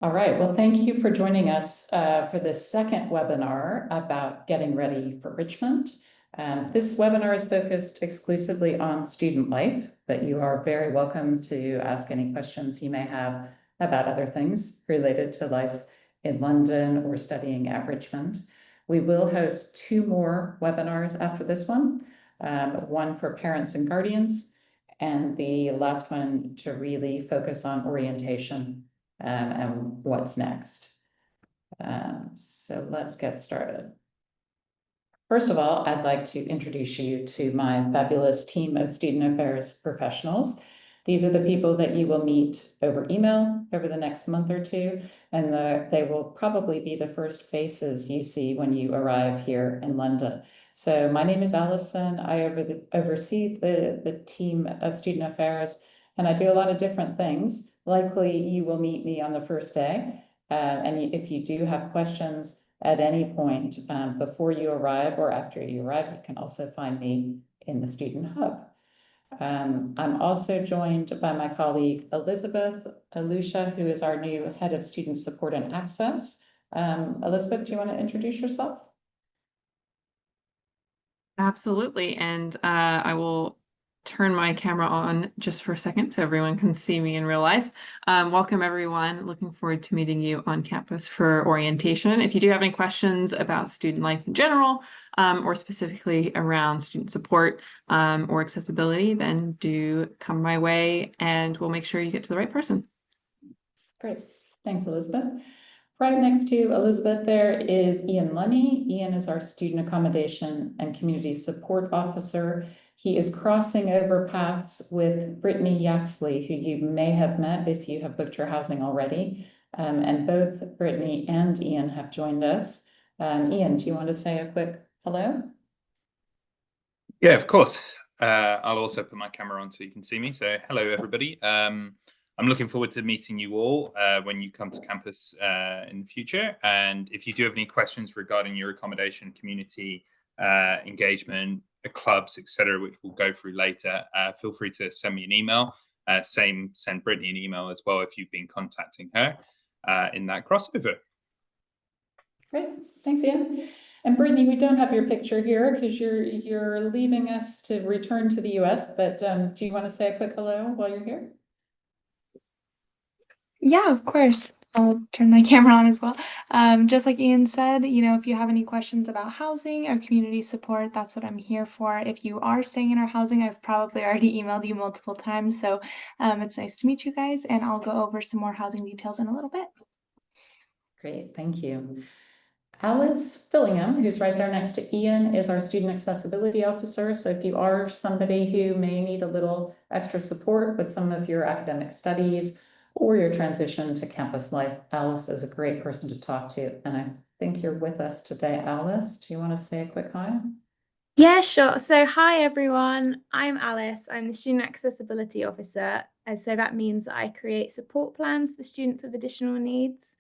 All right, well, thank you for joining us for this second webinar about getting ready for Richmond. This webinar is focused exclusively on student life, but you are very welcome to ask any questions you may have about other things related to life in London or studying at Richmond. We will host 2 more webinars after this one for parents and guardians, and the last one to really focus on orientation and what's next. So let's get started. First of all, I'd like to introduce you to my fabulous team of student affairs professionals. These are the people that you will meet over email over the next month or 2, and they will probably be the first faces you see when you arrive here in London. So my name is Alison. I oversee the team of student affairs, and I do a lot of different things. Likely you will meet me on the first day. And if you do have questions at any point before you arrive or after you arrive, you can also find me in the Student Hub. I'm also joined by my colleague Elizabeth Alusha, who is our new Head of Student Support and Access. Elizabeth, do you want to introduce yourself? Absolutely, and I will turn my camera on just for a second so everyone can see me in real life. Welcome everyone. Looking forward to meeting you on campus for orientation. If you do have any questions about student life in general, or specifically around student support or accessibility, then do come my way and we'll make sure you get to the right person. Great. Thanks, Elizabeth. Right next to Elizabeth there is Ian Lunny. Ian is our Student Accommodation and Community Support Officer. He is crossing over paths with Brittany Yaxley, who you may have met if you have booked your housing already. And both Brittany and Ian have joined us. Ian, do you want to say a quick hello? Yeah, of course. I'll also put my camera on so you can see me. So hello, everybody. I'm looking forward to meeting you all when you come to campus in the future. And if you do have any questions regarding your accommodation, community engagement, clubs, etc., which we'll go through later, feel free to send me an email. Send Brittany an email as well if you've been contacting her in that crossover. Great, thanks, Ian. And Brittany, we don't have your picture here because you're leaving us to return to the US, but do you want to say a quick hello while you're here? Yeah, of course. I'll turn my camera on as well. Just like Ian said, if you have any questions about housing or community support, that's what I'm here for. If you are staying in our housing, I've probably already emailed you multiple times. So it's nice to meet you guys, and I'll go over some more housing details in a little bit. Great, thank you. Alice Fillingham, who's right there next to Ian, is our Student Accessibility Officer. So if you are somebody who may need a little extra support with some of your academic studies or your transition to campus life, Alice is a great person to talk to. And I think you're with us today, Alice. Do you want to say a quick hi? Yeah, sure. So hi everyone, I'm Alice. I'm the Student Accessibility Officer. And so that means that I create support plans for students with additional needs.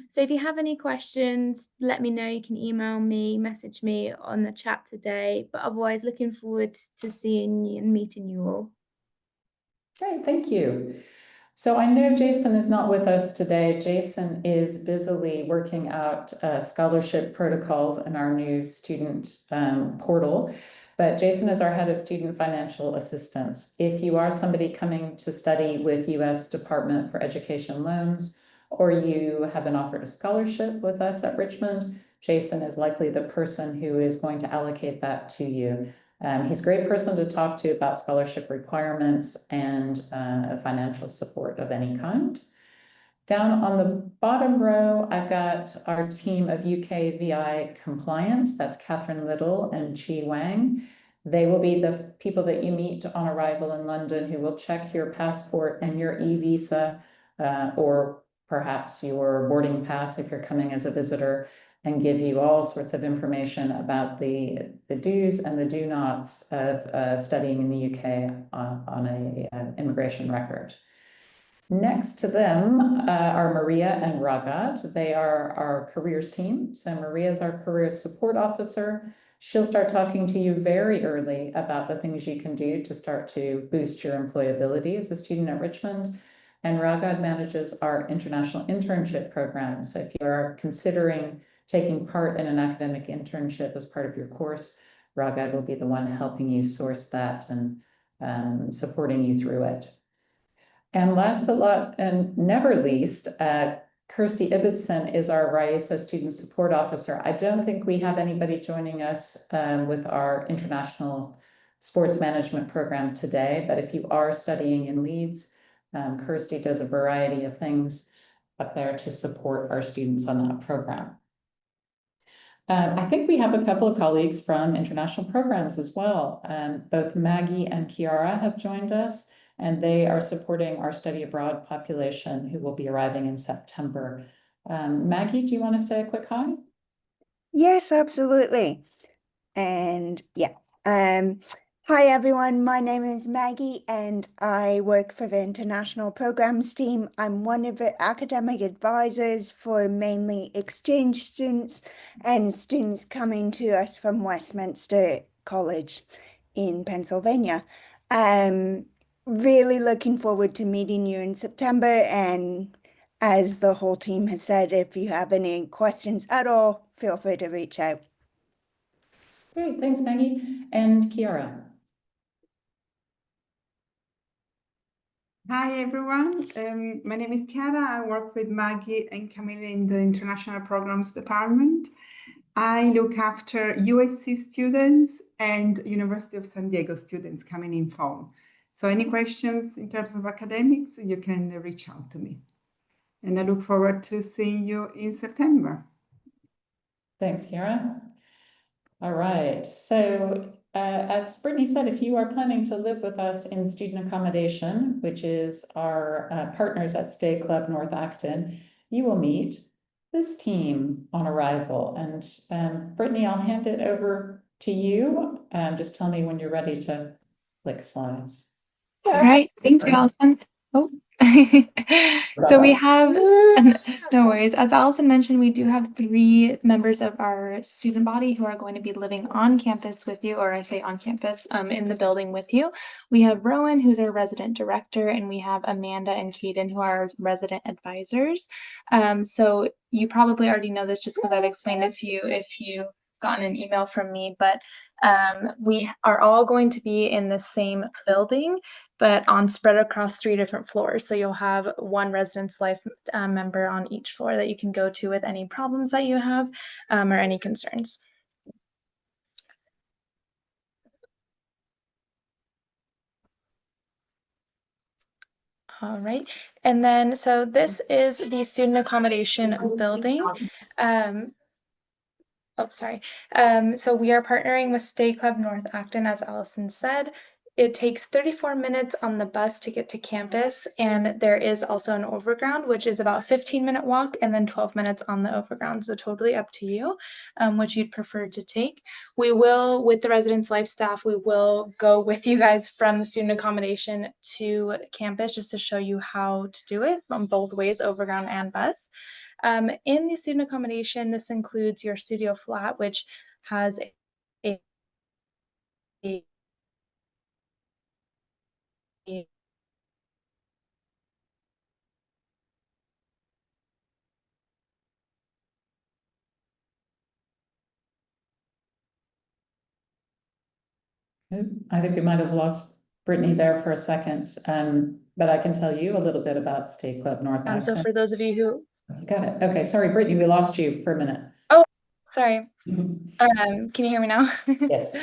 So if you have any questions, let me know. You can email me, message me on the chat today. But otherwise, looking forward to seeing you and meeting you all. Great, thank you. So I know Jason is not with us today. Jason is busily working out scholarship protocols in our new student portal. But Jason is our head of student financial assistance. If you are somebody coming to study with U.S. Department for Education loans, or you have been offered a scholarship with us at Richmond, Jason is likely the person who is going to allocate that to you. He's a great person to talk to about scholarship requirements and financial support of any kind. Down on the bottom row, I've got our team of UK VI compliance. That's Catherine Little and Chi Wang. They will be the people that you meet on arrival in London who will check your passport and your e-visa or perhaps your boarding pass if you're coming as a visitor, and give you all sorts of information about the do's and the do-nots of studying in the UK on an immigration record. Next to them are Maria and Ragat. They are our careers team. So Maria is our careers support officer. She'll start talking to you very early about the things you can do to start to boost your employability as a student at Richmond. and Ragad manages our international internship program. So if you are considering taking part in an academic internship as part of your course, Ragad will be the one helping you source that and supporting you through it. And last but never least, Kirsty Ibbotson is our RISA Student Support Officer. I don't think we have anybody joining us with our international sports management program today, but if you are studying in Leeds, Kirsty does a variety of things up there to support our students on that program. I think we have a couple of colleagues from international programs as well. Both Maggie and Kiara have joined us, and they are supporting our study abroad population who will be arriving in September. Maggie, do you want to say a quick hi? Yes, absolutely. And yeah, hi everyone, my name is Maggie and I work for the International Programs team. I'm one of the academic advisors for mainly exchange students and students coming to us from Westminster College in Pennsylvania. Really looking forward to meeting you in September, and as the whole team has said, if you have any questions at all, feel free to reach out. Great, thanks, Maggie. And Kiara. Hi everyone, my name is Chiara. I work with Maggie and Camilla in the International Programs Department. I look after USC students and University of San Diego students coming in fall. So any questions in terms of academics, you can reach out to me. And I look forward to seeing you in September. Thanks, Kiara. All right, so as Brittany said, if you are planning to live with us in student accommodation, which is our partners at Stay Club North Acton, you will meet this team on arrival. And Brittany, I'll hand it over to you. Just tell me when you're ready to click slides. All right, thank you, Allison. Oh, so we have, no worries. As Allison mentioned, we do have 3 members of our student body who are going to be living on campus with you, or I say on campus, in the building with you. We have Rowan, who's our resident director, and we have Amanda and Kaden, who are our resident advisors. So you probably already know this just because I've explained it to you if you've gotten an email from me, but we are all going to be in the same building, but spread across 3 different floors. So you'll have one residence life member on each floor that you can go to with any problems that you have or any concerns. All right, and then so this is the student accommodation building. So we are partnering with Stay Club North Acton, as Allison said. It takes 34 minutes on the bus to get to campus, and there is also an overground, which is about a 15-minute walk and then 12 minutes on the overground. So totally up to you, which you'd prefer to take. We will, with the residence life staff, we will go with you guys from the student accommodation to campus just to show you how to do it on both ways, overground and bus. In the student accommodation, this includes your studio flat, which has I think we might have lost Brittany there for a second, but I can tell you a little bit about Stay Club North Acton. So for those of you who... You got it. Okay, sorry, Brittany, we lost you for a minute. Oh, sorry. Can you hear me now? Yes.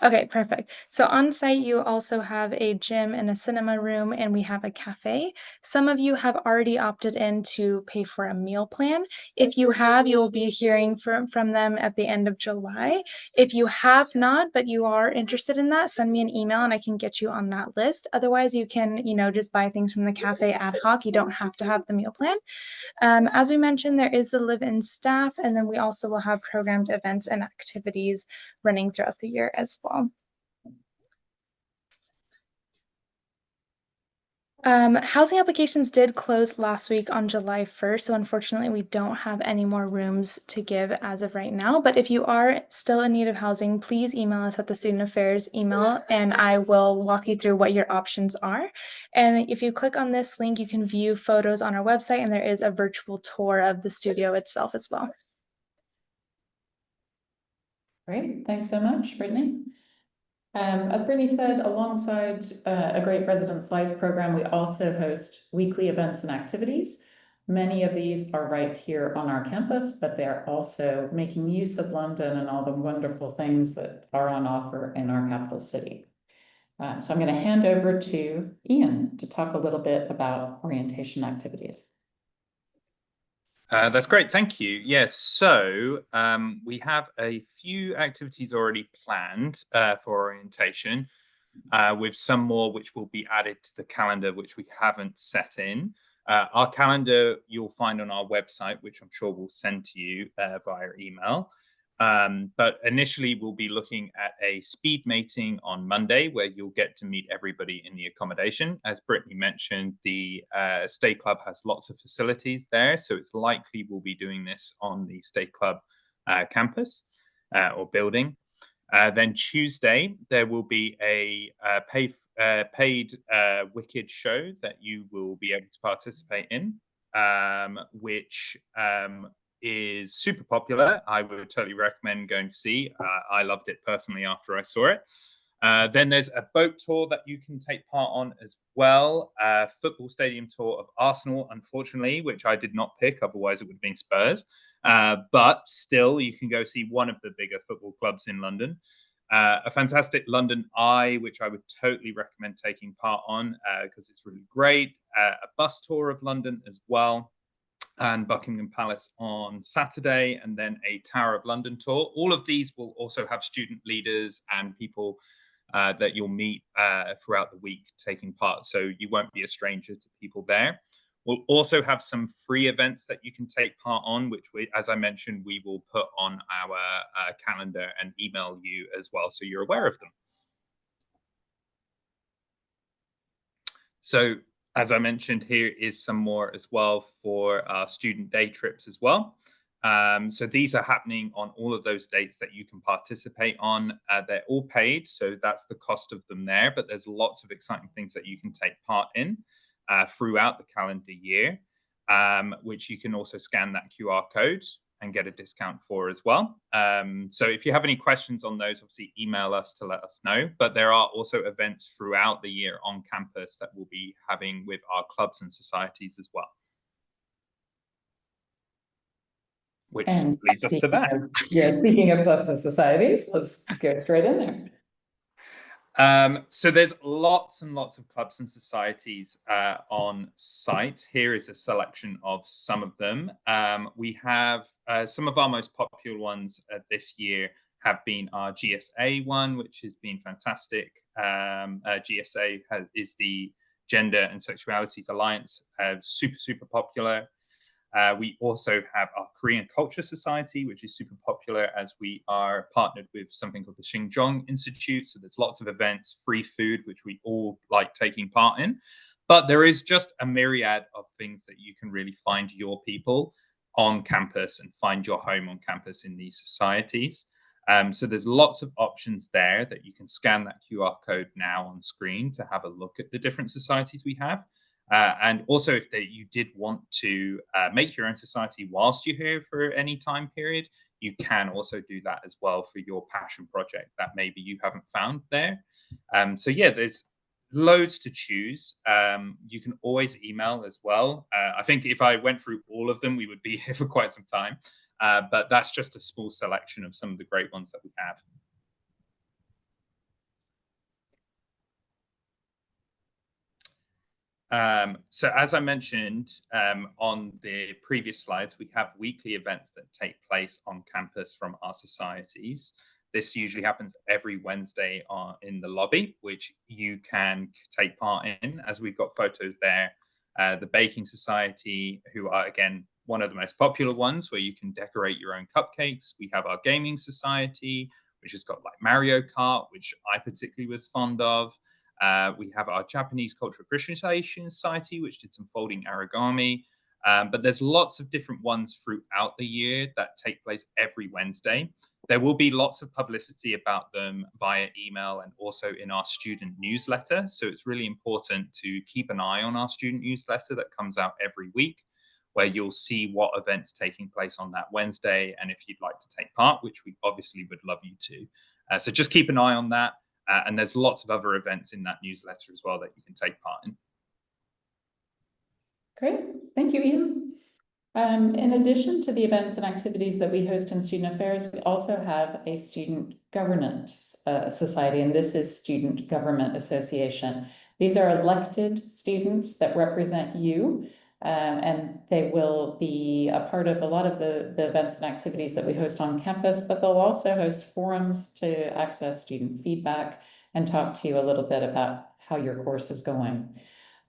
Okay, perfect. So on site, you also have a gym and a cinema room, and we have a cafe. Some of you have already opted in to pay for a meal plan. If you have, you'll be hearing from them at the end of July. If you have not, but you are interested in that, send me an email and I can get you on that list. Otherwise, you can, just buy things from the cafe ad hoc. You don't have to have the meal plan. As we mentioned, there is the live-in staff, and then we also will have programmed events and activities running throughout the year as well. Housing applications did close last week on July 1st, so unfortunately we don't have any more rooms to give as of right now. But if you are still in need of housing, please email us at the Student Affairs email and I will walk you through what your options are. And if you click on this link, you can view photos on our website and there is a virtual tour of the studio itself as well. Great, thanks so much, Brittany. As Brittany said, alongside a Great Residence Life program, we also host weekly events and activities. Many of these are right here on our campus, but they're also making use of London and all the wonderful things that are on offer in our capital city. So I'm going to hand over to Ian to talk a little bit about orientation activities. That's great, thank you. Yes, so we have a few activities already planned for orientation, with some more which will be added to the calendar which we haven't set in. Our calendar you'll find on our website, which I'm sure we'll send to you via email. But initially we'll be looking at a speed meeting on Monday where you'll get to meet everybody in the accommodation. As Brittany mentioned, the Stay Club has lots of facilities there, so it's likely we'll be doing this on the Stay Club campus or building. Then Tuesday, there will be a paid Wicked show that you will be able to participate in, which is super popular. I would totally recommend going to see. I loved it personally after I saw it. Then there's a boat tour that you can take part on as well. Football stadium tour of Arsenal, unfortunately, which I did not pick. Otherwise, it would have been Spurs. But still, you can go see one of the bigger football clubs in London. A fantastic London Eye, which I would totally recommend taking part on because it's really great. A bus tour of London as well. And Buckingham Palace on Saturday, and then a Tower of London tour. All of these will also have student leaders and people that you'll meet throughout the week taking part. So you won't be a stranger to people there. We'll also have some free events that you can take part on, which we, as I mentioned, we will put on our calendar and email you as well, so you're aware of them. So as I mentioned, here is some more as well for our student day trips as well. So these are happening on all of those dates that you can participate on. They're all paid, so that's the cost of them there, but there's lots of exciting things that you can take part in throughout the calendar year, which you can also scan that QR code and get a discount for as well. So if you have any questions on those, obviously email us to let us know. But there are also events throughout the year on campus that we'll be having with our clubs and societies as well. Which leads us to that. Speaking of clubs and societies, let's go straight in there. So there's lots and lots of clubs and societies on site. Here is a selection of some of them. We have some of our most popular ones this year have been our GSA one, which has been fantastic. GSA is the Gender and Sexualities Alliance, super popular. We also have our Korean Culture Society, which is super popular as we are partnered with something called the Xinjiang Institute. So there's lots of events, free food, which we all like taking part in. But there is just a myriad of things that you can really find your people on campus and find your home on campus in these societies. So there's lots of options there that you can scan that QR code now on screen to have a look at the different societies we have. And also, if you did want to make your own society whilst you're here for any time period, you can also do that as well for your passion project that maybe you haven't found there. So yeah, there's loads to choose. You can always email as well. I think if I went through all of them, we would be here for quite some time. But that's just a small selection of some of the great ones that we have. So as I mentioned on the previous slides, we have weekly events that take place on campus from our societies. This usually happens every Wednesday in the lobby, which you can take part in, as we've got photos there. The Baking Society, who are, again, one of the most popular ones, where you can decorate your own cupcakes. We have our Gaming Society, which has got like Mario Kart, which I particularly was fond of. We have our Japanese Cultural Appreciation Society, which did some folding origami. But there's lots of different ones throughout the year that take place every Wednesday. There will be lots of publicity about them via email and also in our student newsletter. So it's really important to keep an eye on our student newsletter that comes out every week, where you'll see what events taking place on that Wednesday. And if you'd like to take part, which we obviously would love you to. So just keep an eye on that. And there's lots of other events in that newsletter as well that you can take part in. Great, thank you, Ian. In addition to the events and activities that we host in Student Affairs, we also have a Student Governance Society, and this is Student Government Association. These are elected students that represent you, and they will be a part of a lot of the events and activities that we host on campus, but they'll also host forums to access student feedback and talk to you a little bit about how your course is going.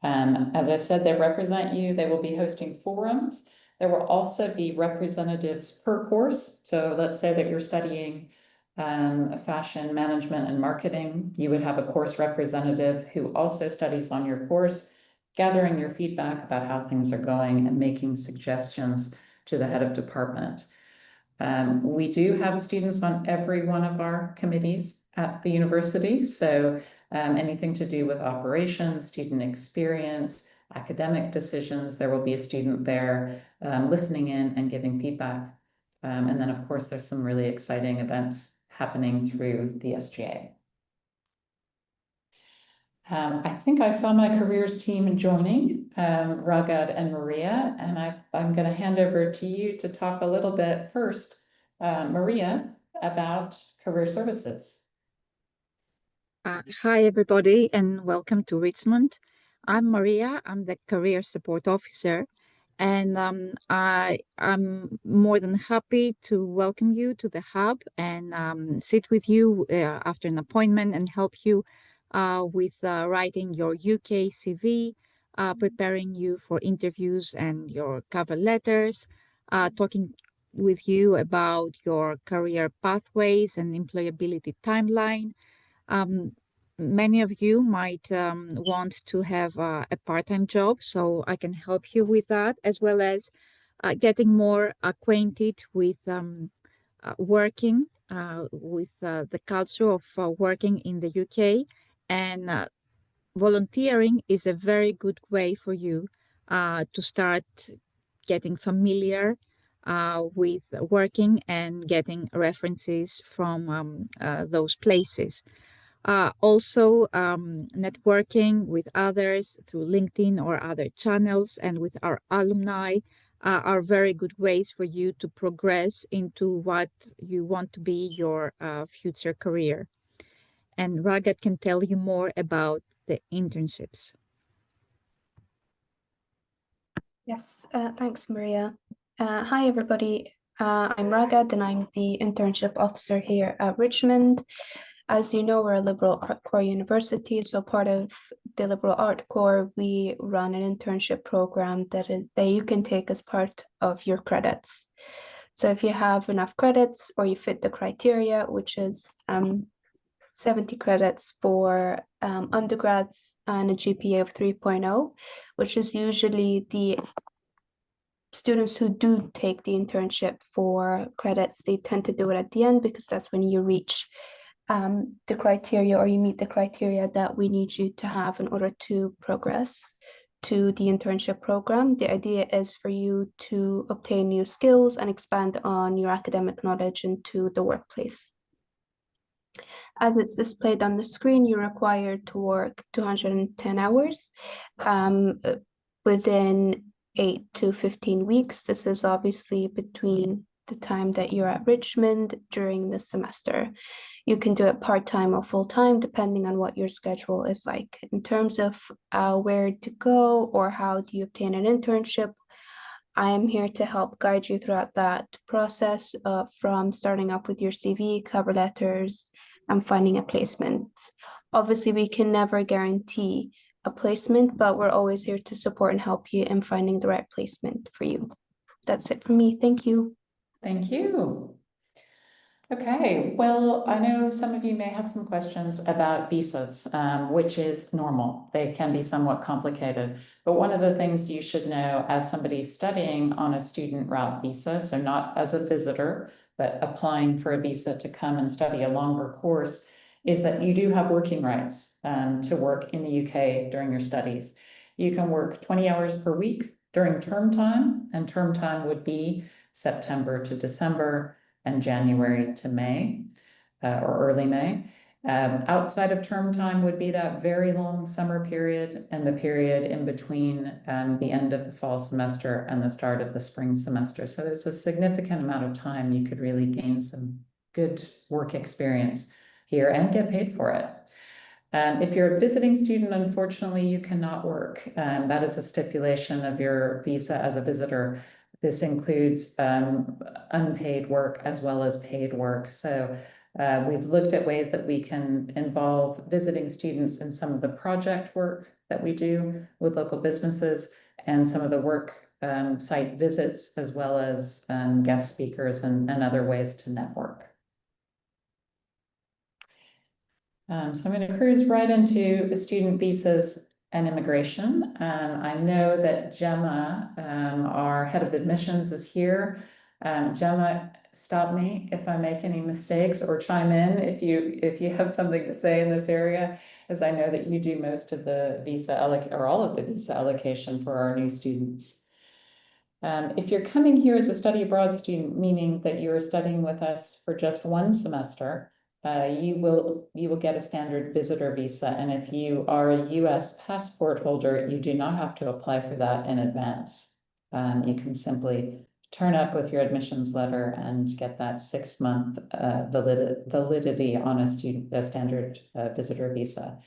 As I said, they represent you. They will be hosting forums. There will also be representatives per course. So let's say that you're studying fashion management and marketing. You would have a course representative who also studies on your course, gathering your feedback about how things are going and making suggestions to the head of department. We do have students on every one of our committees at the university. So anything to do with operations, student experience, academic decisions, there will be a student there listening in and giving feedback. And then, of course, there's some really exciting events happening through the SGA. I think I saw my careers team joining, Ragad and Maria, and I'm going to hand over to you to talk a little bit first, Maria, about career services. Hi, everybody, and welcome to Richmond. I'm Maria. I'm the Career Support Officer, and I'm more than happy to welcome you to the hub and sit with you after an appointment and help you with writing your UK CV, preparing you for interviews and your cover letters, talking with you about your career pathways and employability timeline. Many of you might want to have a part-time job, so I can help you with that, as well as getting more acquainted with working with the culture of working in the UK. And volunteering is a very good way for you to start getting familiar with working and getting references from those places. Also, networking with others through LinkedIn or other channels and with our alumni are very good ways for you to progress into what you want to be your future career. And Ragad can tell you more about the internships. Yes, thanks, Maria. Hi, everybody. I'm Ragad, and I'm the internship officer here at Richmond. As you know, we're a liberal art core university, so part of the liberal art core, we run an internship program that you can take as part of your credits. So if you have enough credits or you fit the criteria, which is 70 credits for undergrads and a GPA of 3.0, which is usually the students who do take the internship for credits, they tend to do it at the end because that's when you reach the criteria, or you meet the criteria that we need you to have in order to progress to the internship program. The idea is for you to obtain new skills and expand on your academic knowledge into the workplace. As it's displayed on the screen, you're required to work 210 hours within 8 to 15 weeks. This is obviously between the time that you're at Richmond during the semester. You can do it part-time or full-time, depending on what your schedule is like. In terms of where to go or how do you obtain an internship, I am here to help guide you throughout that process from starting up with your CV, cover letters, and finding a placement. Obviously, we can never guarantee a placement, but we're always here to support and help you in finding the right placement for you. That's it for me. Thank you. Thank you. Okay, well, I know some of you may have some questions about visas, which is normal. They can be somewhat complicated. But one of the things you should know as somebody studying on a student route visa, so not as a visitor, but applying for a visa to come and study a longer course, is that you do have working rights to work in the UK during your studies. You can work 20 hours per week during term time, and term time would be September to December and January to May, or early May. Outside of term time would be that very long summer period and the period in between the end of the fall semester and the start of the spring semester. So there's a significant amount of time you could really gain some good work experience here and get paid for it. If you're a visiting student, unfortunately, you cannot work. That is a stipulation of your visa as a visitor. This includes unpaid work as well as paid work. So we've looked at ways that we can involve visiting students in some of the project work that we do with local businesses and some of the work site visits, as well as guest speakers and other ways to network. So I'm going to cruise right into student visas and immigration. I know that Gemma, our head of admissions, is here. Gemma, stop me if I make any mistakes, or chime in if you have something to say in this area, as I know that you do most of the visa or all of the visa allocation for our new students. If you're coming here as a study abroad student, meaning that you're studying with us for just one semester, you will get a standard visitor visa. And if you are a US passport holder, you do not have to apply for that in advance. You can simply turn up with your admissions letter and get that 6-month validity on a standard visitor visa.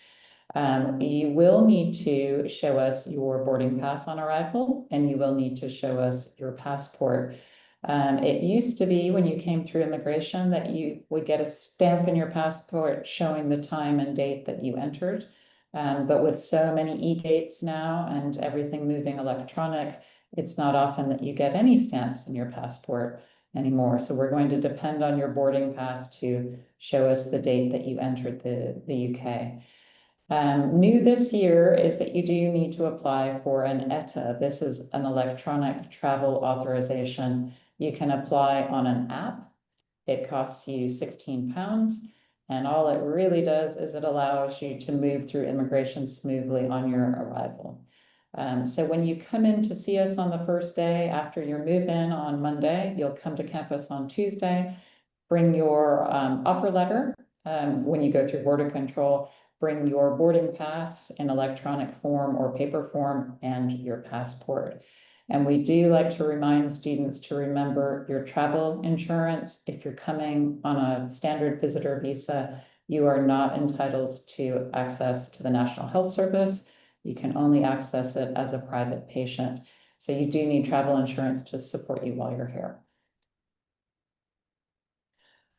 You will need to show us your boarding pass on arrival, and you will need to show us your passport. It used to be when you came through immigration that you would get a stamp in your passport showing the time and date that you entered. But with so many e-gates now and everything moving electronic, it's not often that you get any stamps in your passport anymore. So we're going to depend on your boarding pass to show us the date that you entered the UK. New this year is that you do need to apply for an ETA. This is an electronic travel authorization. You can apply on an app. It costs you £16, and all it really does is it allows you to move through immigration smoothly on your arrival. So when you come in to see us on the first day after your move-in on Monday, you'll come to campus on Tuesday, bring your offer letter. When you go through border control, bring your boarding pass in electronic form or paper form and your passport. And we do like to remind students to remember your travel insurance. If you're coming on a standard visitor visa, you are not entitled to access to the National Health Service. You can only access it as a private patient. So you do need travel insurance to support you while you're here.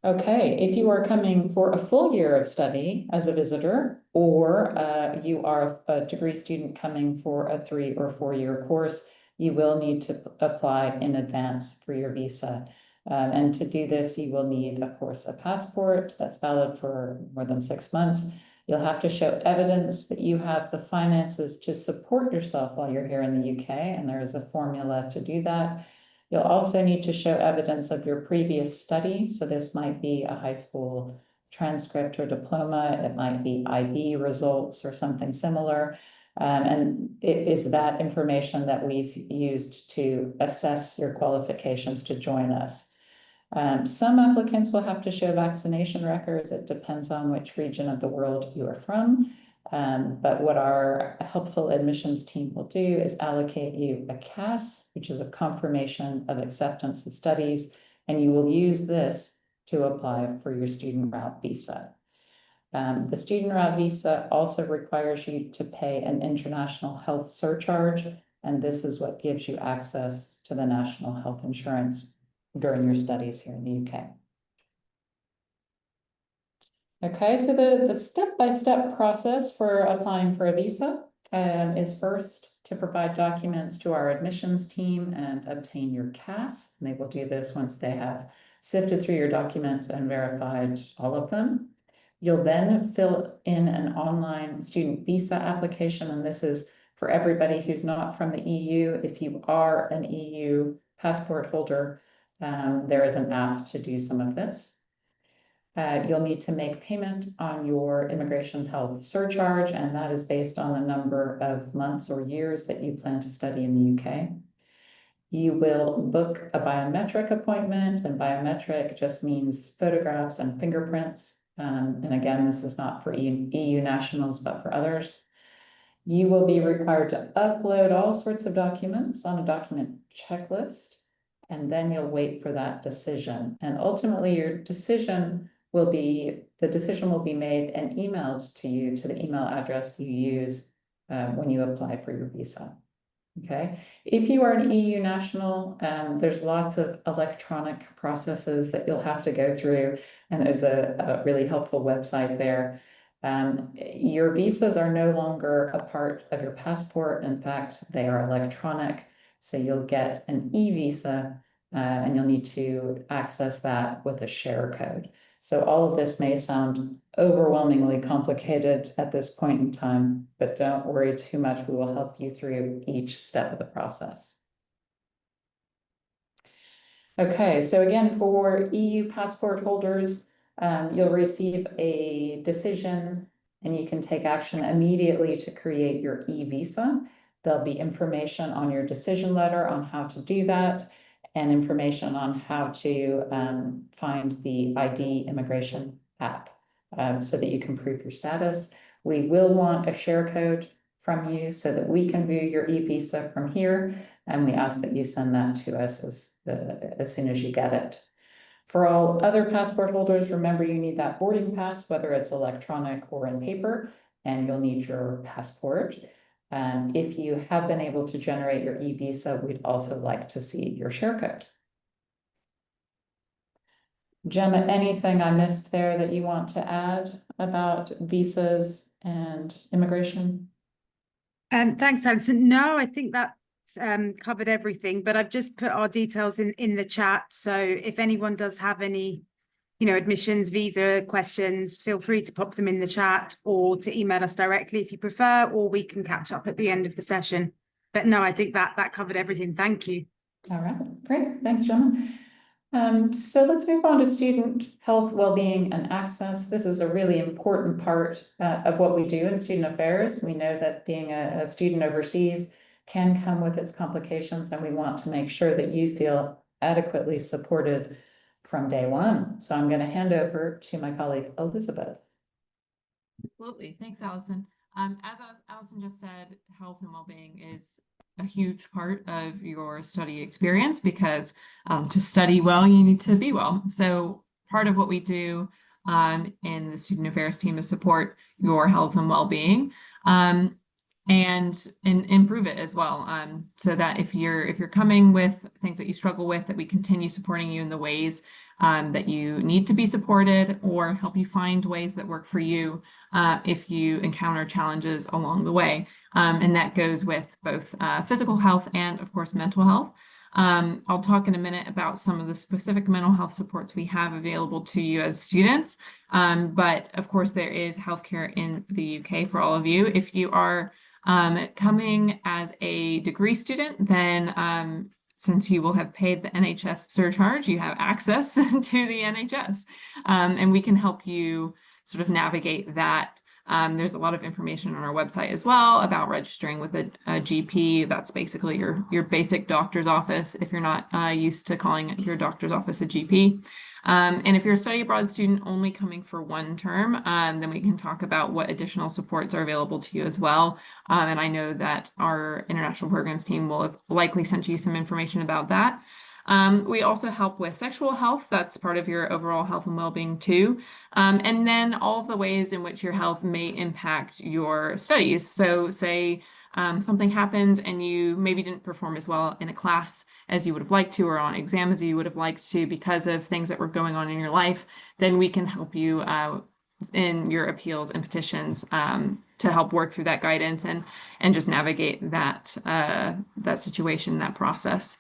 Okay, if you are coming for a full year of study as a visitor, or you are a degree student coming for a 3 or 4 year course, you will need to apply in advance for your visa. And to do this, you will need, of course, a passport that's valid for more than 6 months. You'll have to show evidence that you have the finances to support yourself while you're here in the UK, and there is a formula to do that. You'll also need to show evidence of your previous study. So this might be a high school transcript or diploma. It might be IB results or something similar. And it is that information that we've used to assess your qualifications to join us. Some applicants will have to show vaccination records. It depends on which region of the world you are from. But what our helpful admissions team will do is allocate you a CAS, which is a confirmation of acceptance of studies, and you will use this to apply for your student route visa. The student route visa also requires you to pay an international health surcharge, and this is what gives you access to the national health insurance during your studies here in the UK. Okay, so the step-by-step process for applying for a visa is first to provide documents to our admissions team and obtain your CAS. And they will do this once they have sifted through your documents and verified all of them. You'll then fill in an online student visa application, and this is for everybody who's not from the EU. If you are an EU passport holder, there is an app to do some of this. You'll need to make payment on your immigration health surcharge, and that is based on the number of months or years that you plan to study in the UK. You will book a biometric appointment, and biometric just means photographs and fingerprints. And again, this is not for EU nationals, but for others. You will be required to upload all sorts of documents on a document checklist, and then you'll wait for that decision. And ultimately, the decision will be made and emailed to you to the email address you use when you apply for your visa. Okay, if you are an EU national, there's lots of electronic processes that you'll have to go through, and there's a really helpful website there. Your visas are no longer a part of your passport. In fact, they are electronic. So you'll get an e-visa, and you'll need to access that with a share code. So all of this may sound overwhelmingly complicated at this point in time, but don't worry too much. We will help you through each step of the process. Okay, so again, for EU passport holders, you'll receive a decision and you can take action immediately to create your e-visa. There'll be information on your decision letter on how to do that, and information on how to find the ID immigration app so that you can prove your status. We will want a share code from you so that we can view your e-visa from here, and we ask that you send that to us as soon as you get it. For all other passport holders, remember you need that boarding pass, whether it's electronic or in paper, and you'll need your passport. If you have been able to generate your e-visa, we'd also like to see your share code. Gemma, anything I missed there that you want to add about visas and immigration? Thanks, Alison. No, I think that's covered everything, but I've just put our details in the chat. So if anyone does have any admissions, visa questions, feel free to pop them in the chat or to email us directly if you prefer, or we can catch up at the end of the session. But no, I think that covered everything. Thank you. All right, great. Thanks, Gemma. So let's move on to student health, well-being, and access. This is a really important part of what we do in student affairs. We know that being a student overseas can come with its complications, and we want to make sure that you feel adequately supported from day one. So I'm going to hand over to my colleague, Elizabeth. Absolutely. Thanks, Allison. As Allison just said, health and well-being is a huge part of your study experience because to study well, you need to be well. So part of what we do in the student affairs team is support your health and well-being and improve it as well. So that if you're coming with things that you struggle with, that we continue supporting you in the ways that you need to be supported, or help you find ways that work for you if you encounter challenges along the way. And that goes with both physical health and, of course, mental health. I'll talk in a minute about some of the specific mental health supports we have available to you as students. But of course, there is healthcare in the UK for all of you. If you are coming as a degree student, then since you will have paid the NHS surcharge, you have access to the NHS, and we can help you sort of navigate that. There's a lot of information on our website as well about registering with a GP. That's basically your basic doctor's office if you're not used to calling your doctor's office a GP. And if you're a study abroad student only coming for one term, then we can talk about what additional supports are available to you as well. And I know that our international programs team will have likely sent you some information about that. We also help with sexual health. That's part of your overall health and well-being too. And then all of the ways in which your health may impact your studies. So say something happens and you maybe didn't perform as well in a class as you would have liked to, or on exam as you would have liked to because of things that were going on in your life, then we can help you in your appeals and petitions help work through that guidance and just navigate that that situation, that process.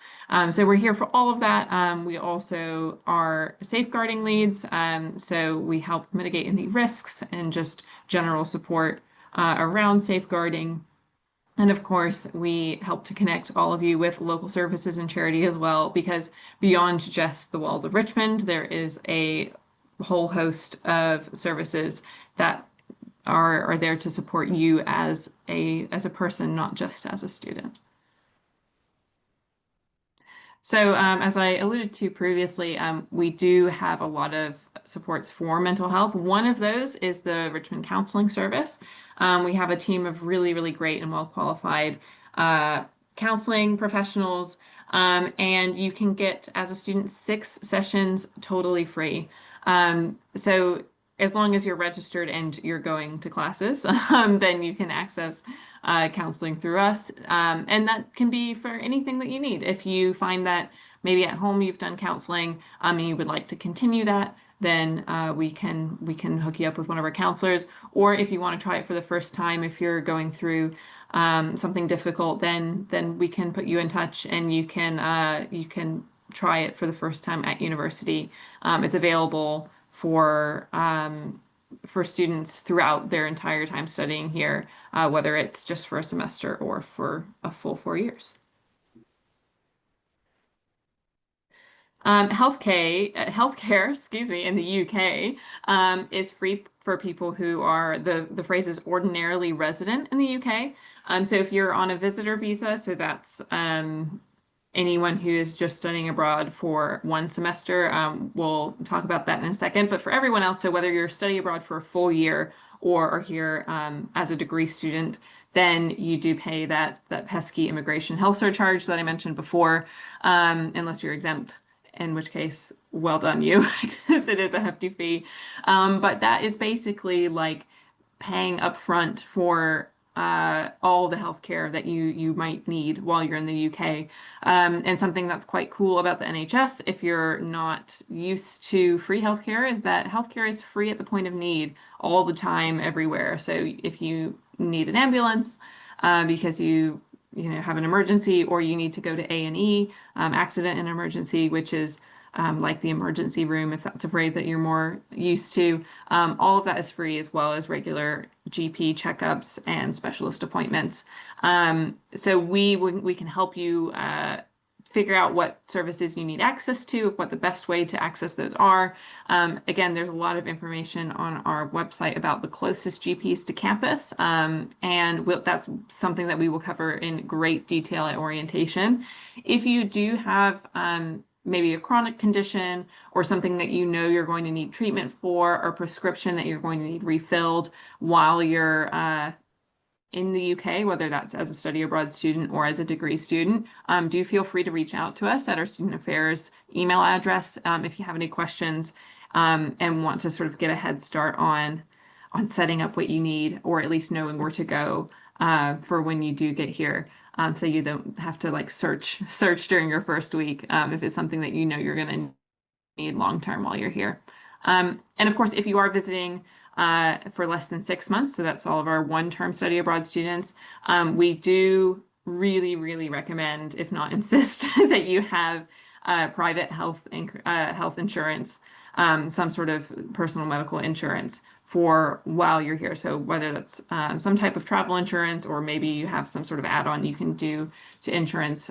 So we're here for all of that. We also are safeguarding leads, so we help mitigate any risks and just general support around safeguarding. And of course, we help to connect all of you with local services and charity as well, because beyond just the walls of Richmond, there is a whole host of services that are there to support you as a person, not just as a student. So as I alluded to previously, we do have a lot of supports for mental health. One of those is the Richmond Counseling Service. We have a team of really, really great and well-qualified counseling professionals, and you can get, as a student, 6 sessions totally free. So as long as you're registered and you're going to classes, then you can access counseling through us. And that can be for anything that you need. If you find that maybe at home you've done counseling and you would like to continue that, then we can hook you up with one of our counselors. Or if you want to try it for the first time, if you're going through something difficult, then we can put you in touch and you can try it for the first time at university. It's available for students throughout their entire time studying here, whether it's just for a semester or for a full 4 years. Healthcare, excuse me, in the UK is free for people who are, the phrase is ordinarily resident in the UK. So if you're on a visitor visa, so that's anyone who is just studying abroad for 1 semester, we'll talk about that in a second. But for everyone else, so whether you're studying abroad for a full year or are here as a degree student, then you do pay that pesky immigration health surcharge that I mentioned before, unless you're exempt, in which case, well done you, because it is a hefty fee. But that is basically like paying upfront for all the healthcare that you might need while you're in the UK. And something that's quite cool about the NHS, if you're not used to free healthcare, is that healthcare is free at the point of need all the time, everywhere. So if you need an ambulance because you have an emergency, or you need to go to A&E, accident and emergency, which is like the emergency room, if that's a phrase that you're more used to. All of that is free, as well as regular GP checkups and specialist appointments. So we can help you figure out what services you need access to, what the best way to access those are. Again, there's a lot of information on our website about the closest GPs to campus, and that's something that we will cover in great detail at orientation. If you do have maybe a chronic condition or something that you know you're going to need treatment for, or prescription that you're going to need refilled while you're in the UK, whether that's as a study abroad student or as a degree student, do feel free to reach out to us at our student affairs email address if you have any questions and want to sort of get a head start on setting up what you need, or at least knowing where to go for when you do get here. So you don't have to like search during your first week if it's something that you know you're going to need long-term while you're here. And of course, if you are visiting for less than 6 months, so that's all of our 1-term study abroad students, we do really, really recommend, if not insist, that you have private health insurance, some sort of personal medical insurance for while you're here. So whether that's some type of travel insurance, or maybe you have some sort of add-on you can do to insurance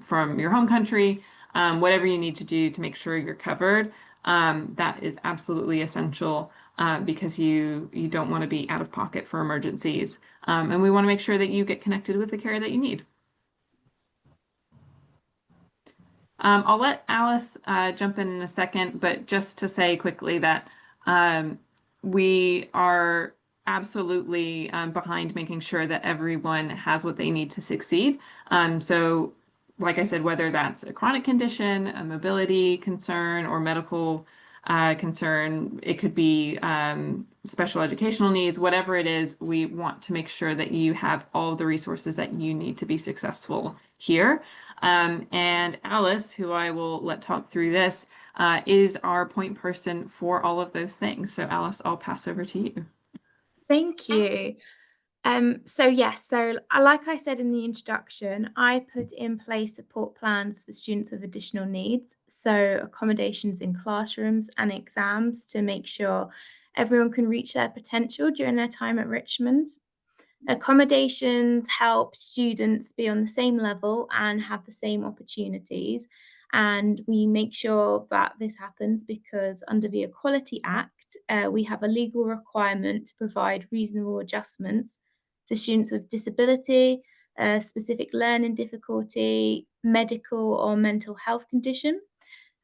from your home country, whatever you need to do to make sure you're covered, that is absolutely essential because you don't want to be out of pocket for emergencies. And we want to make sure that you get connected with the care that you need. I'll let Alice jump in a second, but just to say quickly that we are absolutely behind making sure that everyone has what they need to succeed. So like I said, whether that's a chronic condition, a mobility concern, or medical concern, it could be special educational needs, whatever it is, we want to make sure that you have all the resources that you need to be successful here. And Alice, who I will let talk through this, is our point person for all of those things. So Alice, I'll pass over to you. Thank you. Like I said in the introduction, I put in place support plans for students with additional needs. So accommodations in classrooms and exams to make sure everyone can reach their potential during their time at Richmond. Accommodations help students be on the same level and have the same opportunities. And we make sure that this happens because under the Equality Act, we have a legal requirement to provide reasonable adjustments for students with disability, specific learning difficulty, medical or mental health condition.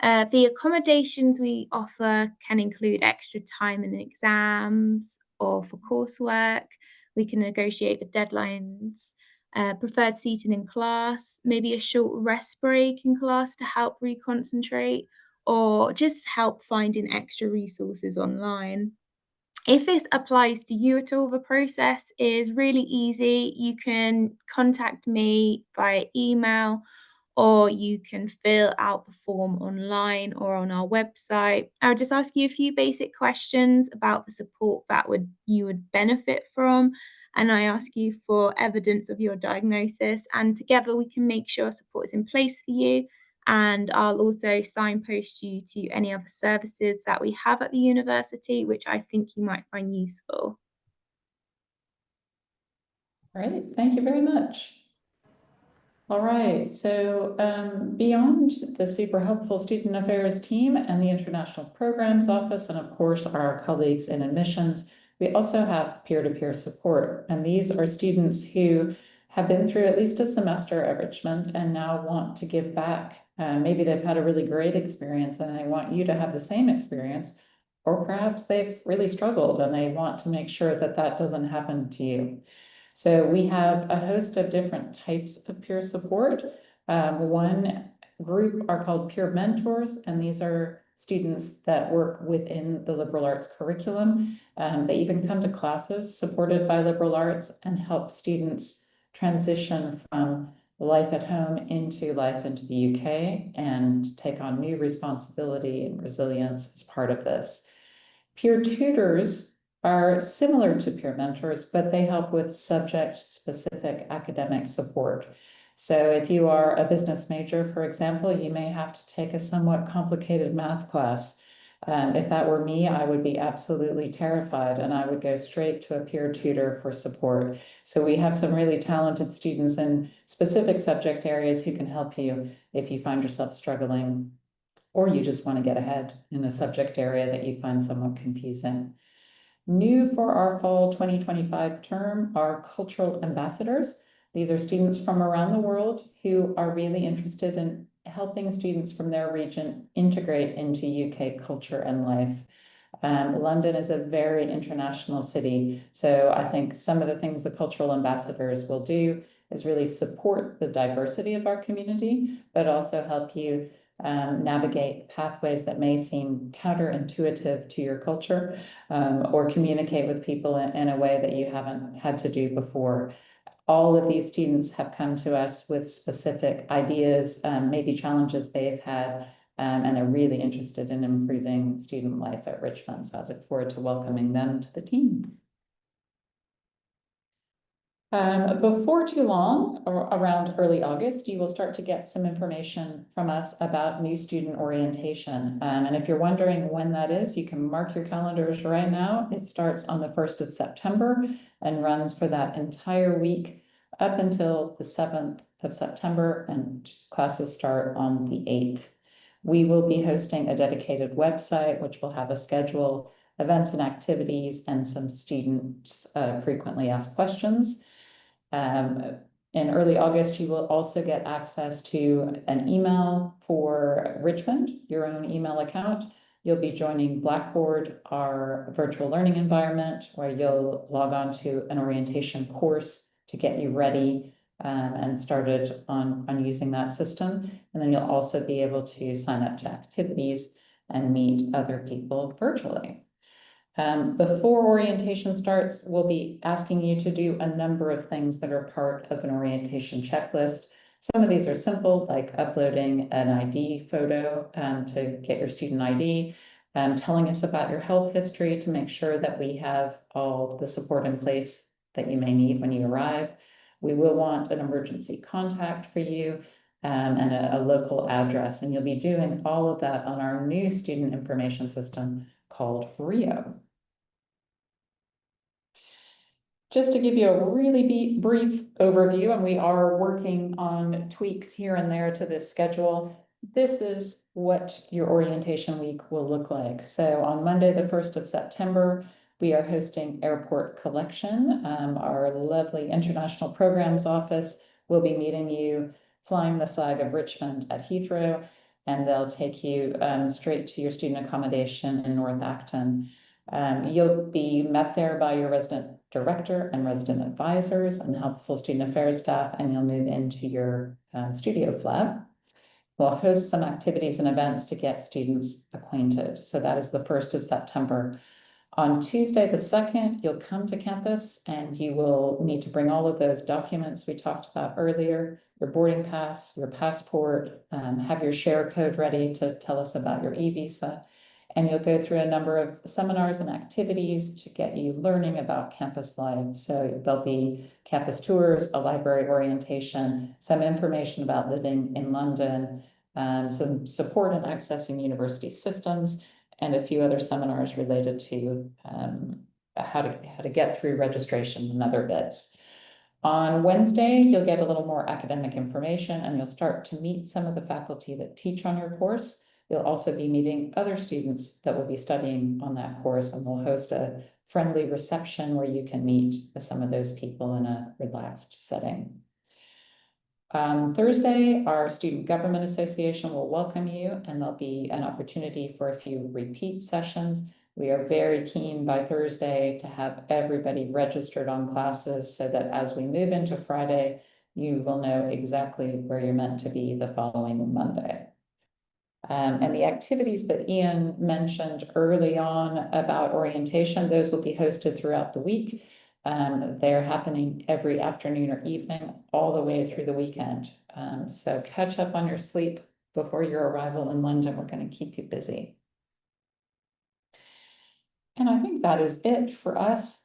The accommodations we offer can include extra time in exams or for coursework. We can negotiate the deadlines, preferred seating in class, maybe a short rest break in class to help reconcentrate, or just help finding extra resources online. If this applies to you at all, the process is really easy. You can contact me by email, or you can fill out the form online or on our website. I'll just ask you a few basic questions about the support that you would benefit from, and I ask you for evidence of your diagnosis, and together we can make sure support is in place for you. And I'll also signpost you to any other services that we have at the university, which I think you might find useful. Great, thank you very much. All right, so beyond the super helpful Student Affairs team and the International Programs Office, and of course our colleagues in admissions, we also have peer-to-peer support. And these are students who have been through at least a semester at Richmond and now want to give back. Maybe they've had a really great experience and they want you to have the same experience, or perhaps they've really struggled and they want to make sure that that doesn't happen to you. So we have a host of different types of peer support. One group are called peer mentors, and these are students that work within the liberal arts curriculum. They even come to classes supported by liberal arts and help students transition from life at home into life into the UK and take on new responsibility and resilience as part of this. Peer tutors are similar to peer mentors, but they help with subject-specific academic support. So if you are a business major, for example, you may have to take a somewhat complicated math class. If that were me, I would be absolutely terrified and I would go straight to a peer tutor for support. So we have some really talented students in specific subject areas who can help you if you find yourself struggling or you just want to get ahead in a subject area that you find somewhat confusing. New for our fall 2025 term are cultural ambassadors. These are students from around the world who are really interested in helping students from their region integrate into UK culture and life. London is a very international city, so I think some of the things the cultural ambassadors will do is really support the diversity of our community, but also help you navigate pathways that may seem counterintuitive to your culture, or communicate with people in a way that you haven't had to do before. All of these students have come to us with specific ideas, maybe challenges they've had, and are really interested in improving student life at Richmond. So I look forward to welcoming them to the team. Before too long, or around early August, you will start to get some information from us about new student orientation. And if you're wondering when that is, you can mark your calendars right now. It starts on the 1st of September and runs for that entire week up until the 7th of September, and classes start on the 8th. We will be hosting a dedicated website, which will have a schedule, events and activities, and some student frequently asked questions. In early August, you will also get access to an email for Richmond, your own email account. You'll be joining Blackboard, our virtual learning environment, where you'll log on to an orientation course to get you ready and started on using that system. And then you'll also be able to sign up to activities and meet other people virtually. Before orientation starts, we'll be asking you to do a number of things that are part of an orientation checklist. Some of these are simple, like uploading an ID photo to get your student ID, telling us about your health history to make sure that we have all the support in place that you may need when you arrive. We will want an emergency contact for you and a local address, and you'll be doing all of that on our new student information system called Rio. Just to give you a really brief overview, and we are working on tweaks here and there to this schedule, this is what your orientation week will look like. So on Monday, the 1st of September, we are hosting Airport Collection. Our lovely International Programs Office will be meeting you, flying the flag of Richmond at Heathrow, and they'll take you straight to your student accommodation in North Acton. You'll be met there by your resident director and resident advisors and helpful student affairs staff, and you'll move into your studio flat. We'll host some activities and events to get students acquainted. So that is the 1st of September. On Tuesday, the 2nd, you'll come to campus and you will need to bring all of those documents we talked about earlier, your boarding pass, your passport, have your share code ready to tell us about your e-visa. And you'll go through a number of seminars and activities to get you learning about campus life. So there'll be campus tours, a library orientation, some information about living in London, some support in accessing university systems, and a few other seminars related to how to get through registration and other bits. On Wednesday, you'll get a little more academic information and you'll start to meet some of the faculty that teach on your course. You'll also be meeting other students that will be studying on that course, and we'll host a friendly reception where you can meet with some of those people in a relaxed setting. Thursday, our Student Government Association will welcome you, and there'll be an opportunity for a few repeat sessions. We are very keen by Thursday to have everybody registered on classes so that as we move into Friday, you will know exactly where you're meant to be the following Monday. And the activities that Ian mentioned early on about orientation, those will be hosted throughout the week. They're happening every afternoon or evening, all the way through the weekend. So catch up on your sleep before your arrival in London. We're going to keep you busy. And I think that is it for us